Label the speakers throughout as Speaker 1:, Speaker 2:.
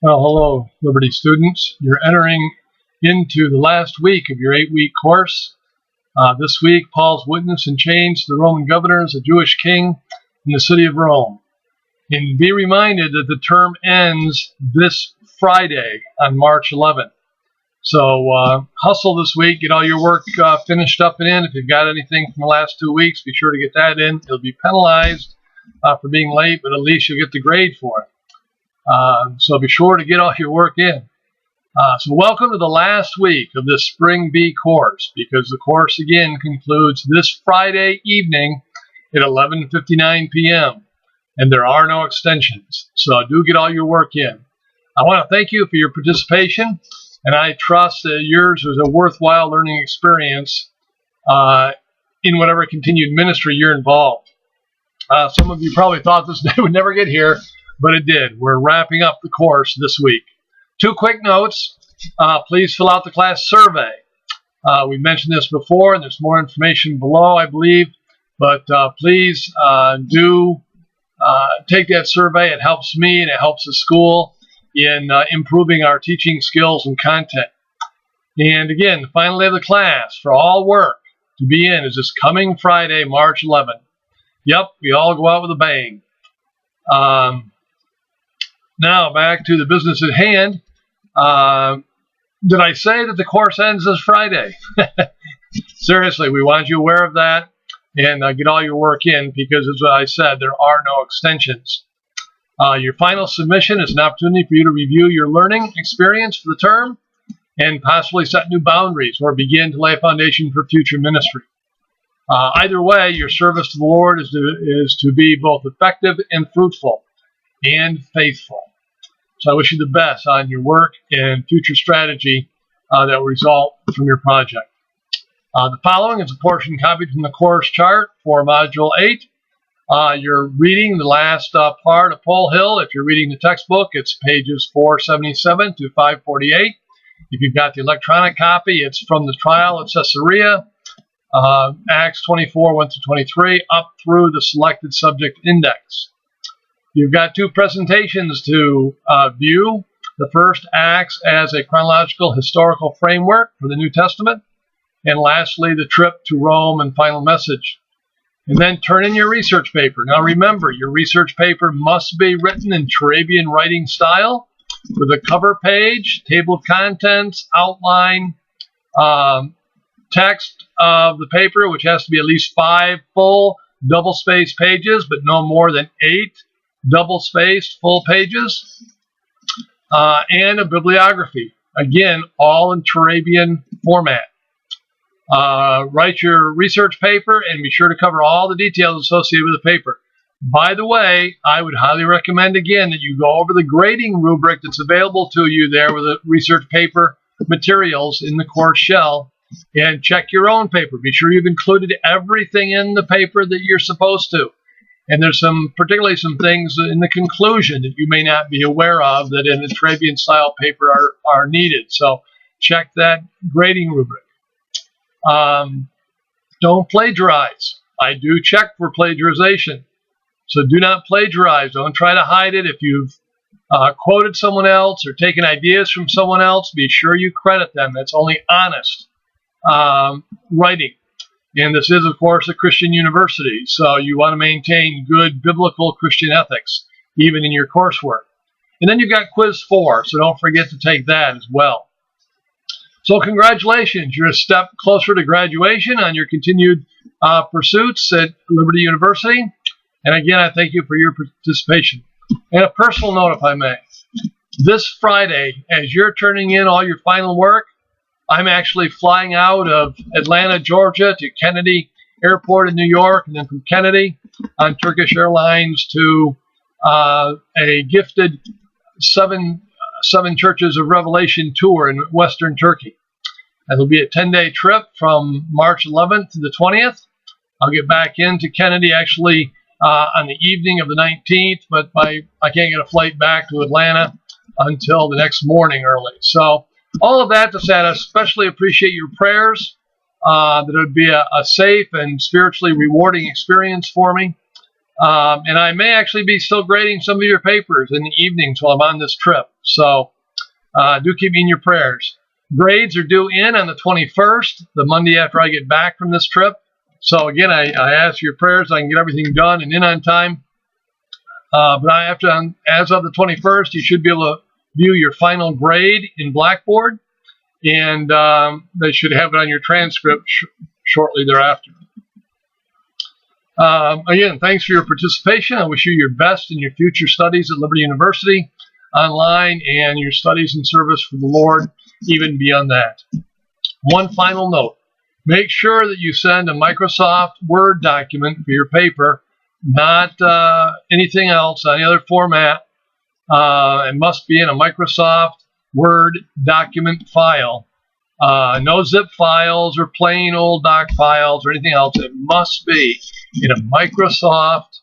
Speaker 1: Well, hello, Liberty students. You're entering into the last week of your 8-week course. This week, Paul's witness and chains to the Roman governors, a Jewish king in the city of Rome. And be reminded that the term ends this Friday on March 11th. So hustle this week, get all your work finished up and in. If you've got anything from the last 2 weeks, be sure to get that in. You'll be penalized for being late, but at least you'll get the grade for it. So be sure to get all your work in. So welcome to the last week of this Spring B course, because the course again concludes this Friday evening at 11:59 p.m. and there are no extensions. So do get all your work in. I want to thank you for your participation, and I trust that yours was a worthwhile learning experience in whatever continued ministry you're involved. Some of you probably thought this day would never get here, but it did. We're wrapping up the course this week. 2 quick notes. Please fill out the class survey. We mentioned this before, and there's more information below, I believe. But please do take that survey. It helps me and it helps the school in improving our teaching skills and content. And again, the final day of the class for all work to be in is this coming Friday, March 11th. Yep, we all go out with a bang. Now, back to the business at hand. Did I say that the course ends this Friday? Seriously, we want you aware of that and get all your work in, because, as I said, there are no extensions. Your final submission is an opportunity for you to review your learning experience for the term and possibly set new boundaries or begin to lay a foundation for future ministry. Either way, your service to the Lord is to be both effective and fruitful and faithful. So I wish you the best on your work and future strategy that will result from your project. The following is a portion copied from the course chart for Module 8. You're reading the last part of Pole Hill. If you're reading the textbook, it's pages 477 to 548. If you've got the electronic copy, it's from the trial at Caesarea, Acts 24, 1 to 23, up through the selected subject index. You've got 2 presentations to view. The first acts as a chronological historical framework for the New Testament. And lastly, the trip to Rome and final message. And then turn in your research paper. Now remember, your research paper must be written in Turabian writing style with a cover page, table of contents, outline, text of the paper, which has to be at least 5 full double-spaced pages, but no more than 8 double-spaced full pages, and a bibliography. Again, all in Turabian format. Write your research paper and be sure to cover all the details associated with the paper. By the way, I would highly recommend again that you go over the grading rubric that's available to you there with the research paper materials in the course shell, and check your own paper. Be sure you've included everything in the paper that you're supposed to. And there's particularly some things in the conclusion that you may not be aware of that in a Turabian style paper are needed. So check that grading rubric. Don't plagiarize. I do check for plagiarization. So do not plagiarize. Don't try to hide it. If you've quoted someone else or taken ideas from someone else, be sure you credit them. That's only honest writing. And this is, of course, a Christian university, so you want to maintain good biblical Christian ethics, even in your coursework. And then you've got Quiz 4, so don't forget to take that as well. So congratulations, you're a step closer to graduation on your continued pursuits at Liberty University. And again, I thank you for your participation. And a personal note, if I may. This Friday, as you're turning in all your final work, I'm actually flying out of Atlanta, Georgia to Kennedy Airport in New York, and then from Kennedy on Turkish Airlines to a gifted seven Churches of Revelation tour in Western Turkey. It'll be a 10-day trip from March 11th to the 20th. I'll get back into Kennedy actually on the evening of the 19th, but I can't get a flight back to Atlanta until the next morning early. So all of that to say, I especially appreciate your prayers, that it would be a safe and spiritually rewarding experience for me. And I may actually be still grading some of your papers in the evenings while I'm on this trip. So do keep me in your prayers. Grades are due in on the 21st, the Monday after I get back from this trip. So again, I ask for your prayers so I can get everything done and in on time. But as of the 21st, you should be able to view your final grade in Blackboard, and they should have it on your transcript shortly thereafter. Again, thanks for your participation. I wish you your best in your future studies at Liberty University, online, and your studies and service for the Lord, even beyond that. One final note. Make sure that you send a Microsoft Word document for your paper, not anything else, any other format. It must be in a Microsoft Word document file. No zip files or plain old doc files or anything else. It must be in a Microsoft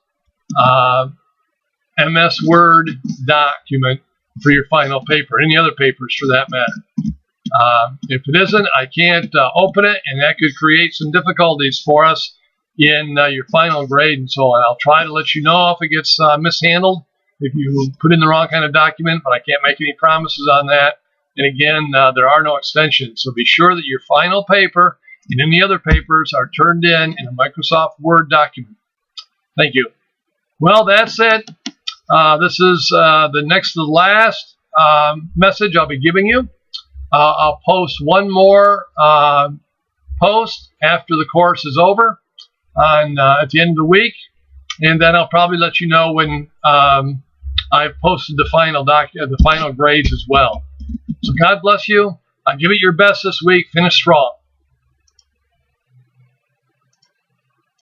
Speaker 1: MS Word document for your final paper, any other papers for that matter. If it isn't, I can't open it, and that could create some difficulties for us in your final grade and so on. I'll try to let you know if it gets mishandled, if you put in the wrong kind of document, but I can't make any promises on that. And again, there are no extensions, so be sure that your final paper and any other papers are turned in a Microsoft Word document. Thank you. Well, that's it. This is the next to the last message I'll be giving you. I'll post one more post after the course is over at the end of the week, and then I'll probably let you know when I've posted the final grades as well. So God bless you. Give it your best this week. Finish strong.